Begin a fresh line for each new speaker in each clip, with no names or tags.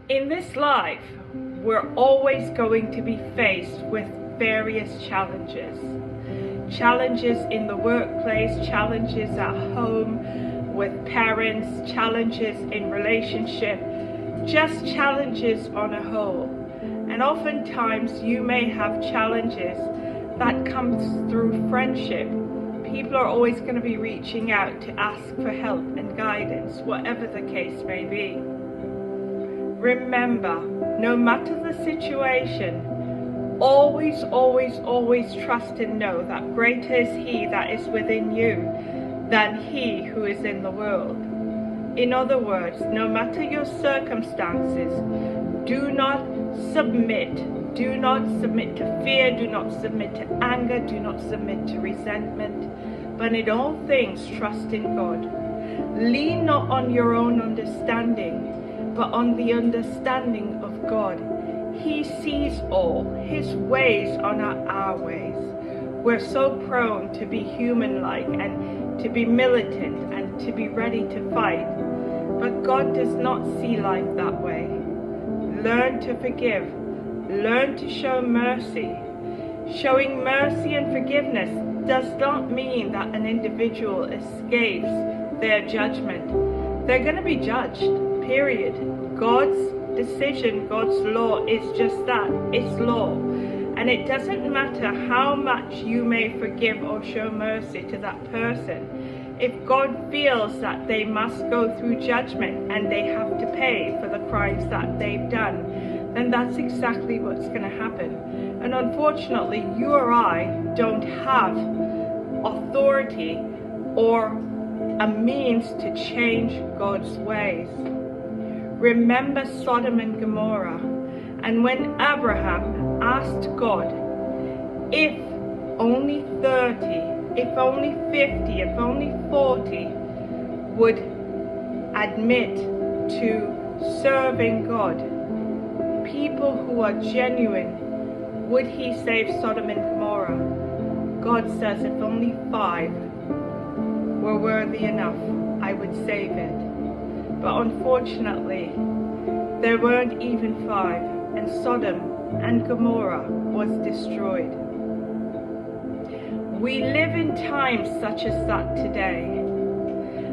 In this life, we're always going to be faced with various challenges. Challenges in the workplace, challenges at home with parents, challenges in relationship, just challenges on a whole. And oftentimes you may have challenges that comes through friendship. People are always going to be reaching out to ask for help and guidance, whatever the case may be. Remember, no matter the situation, always trust and know that greater is He that is within you than he who is in the world. In other words, no matter your circumstances, do not submit to fear, do not submit to anger, do not submit to resentment, but in all things trust in God. Lean not on your own understanding, but on the understanding of God. He sees all. His ways are not our ways. We're so prone to be human-like and to be militant and to be ready to fight, but God does not see life that way. Learn to forgive. Learn to show mercy. Showing mercy and forgiveness does not mean that an individual escapes their judgment. They're going to be judged, period. God's decision, God's law is just that, it's law. And it doesn't matter how much you may forgive or show mercy to that person. If God feels that they must go through judgment and they have to pay for the crimes that they've done, then that's exactly what's going to happen. And unfortunately, you or I don't have authority or a means to change God's ways. Remember Sodom and Gomorrah, and when Abraham asked God if only 30, if only 50, if only 40 would admit to serving God, people who are genuine, would he save Sodom and Gomorrah? God says if only 5 were worthy enough, I would save it. But unfortunately, there weren't even 5, and Sodom and Gomorrah was destroyed. We live in times such as that today,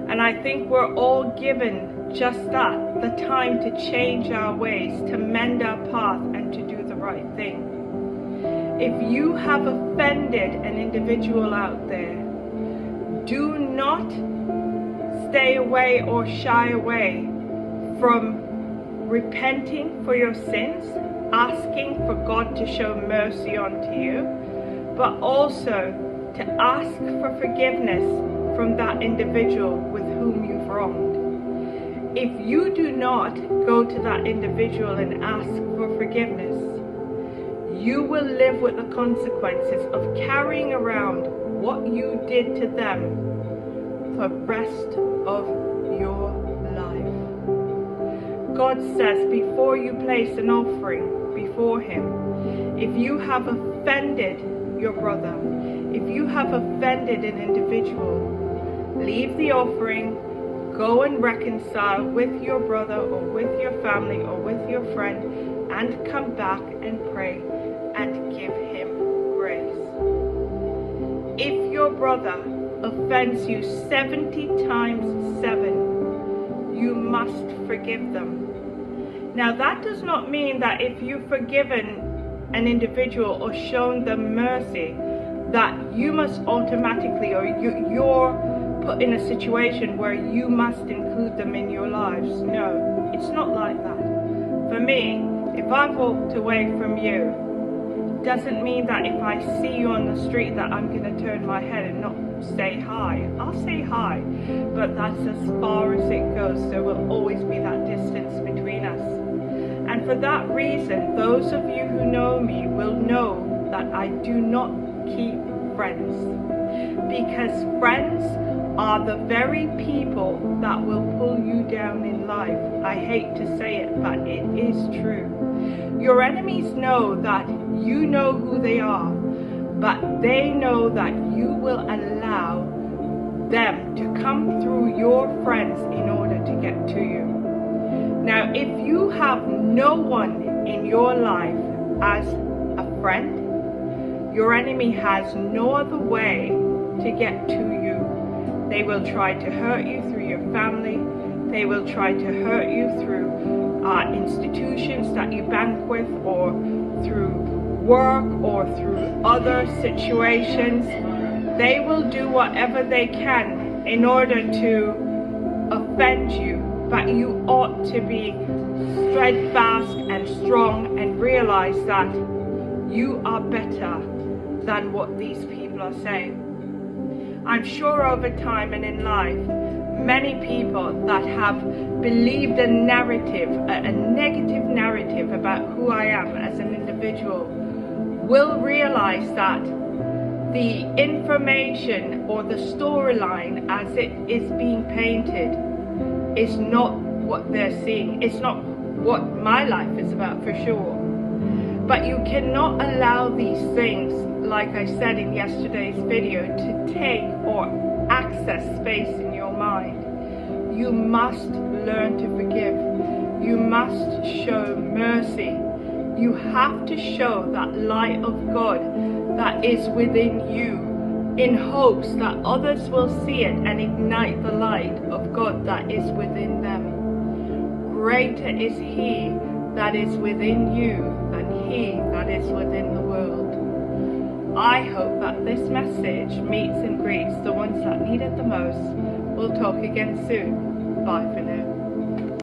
and I think we're all given just that, the time to change our ways, to mend our path, and to do the right thing. If you have offended an individual out there, do not stay away or shy away from repenting for your sins, asking for God to show mercy unto you, but also to ask for forgiveness from that individual with whom you've wronged. If you do not go to that individual and ask for forgiveness, you will live with the consequences of carrying around what you did to them for the rest of your life. God says before you place an offering before Him, if you have offended your brother, if you have offended an individual, leave the offering, go and reconcile with your brother or with your family or with your friend, and come back and pray and give him grace. If your brother offends you 70 times 7, you must forgive them. Now that does not mean that if you've forgiven an individual or shown them mercy, that you must automatically, or you're put in a situation where you must include them in your lives. No, it's not like that. For me, if I've walked away from you, doesn't mean that if I see you on the street that I'm going to turn my head and not say hi. I'll say hi, but that's as far as it goes. There will always be that distance between us. And for that reason, those of you who know me will know that I do not keep friends, because friends are the very people that will pull you down in life. I hate to say it, but it is true. Your enemies know that you know who they are, but they know that you will allow them to come through your friends in order to get to you. Now, if you have no one in your life as a friend, your enemy has no other way to get to you. They will try to hurt you through your family. They will try to hurt you through institutions that you bank with, or through work, or through other situations. They will do whatever they can in order to offend you, but you ought to be steadfast and strong and realize that you are better than what these people are saying. I'm sure over time and in life, many people that have believed a narrative, a negative narrative about who I am as an individual, will realize that the information or the storyline as it is being painted is not what they're seeing. It's not what my life is about, for sure. But you cannot allow these things, like I said in yesterday's video, to take or access space in your mind. You must learn to forgive. You must show mercy. You have to show that light of God that is within you, in hopes that others will see it and ignite the light of God that is within them. Greater is He that is within you than he that is within the world. I hope that this message meets and greets the ones that need it the most. We'll talk again soon. Bye for now.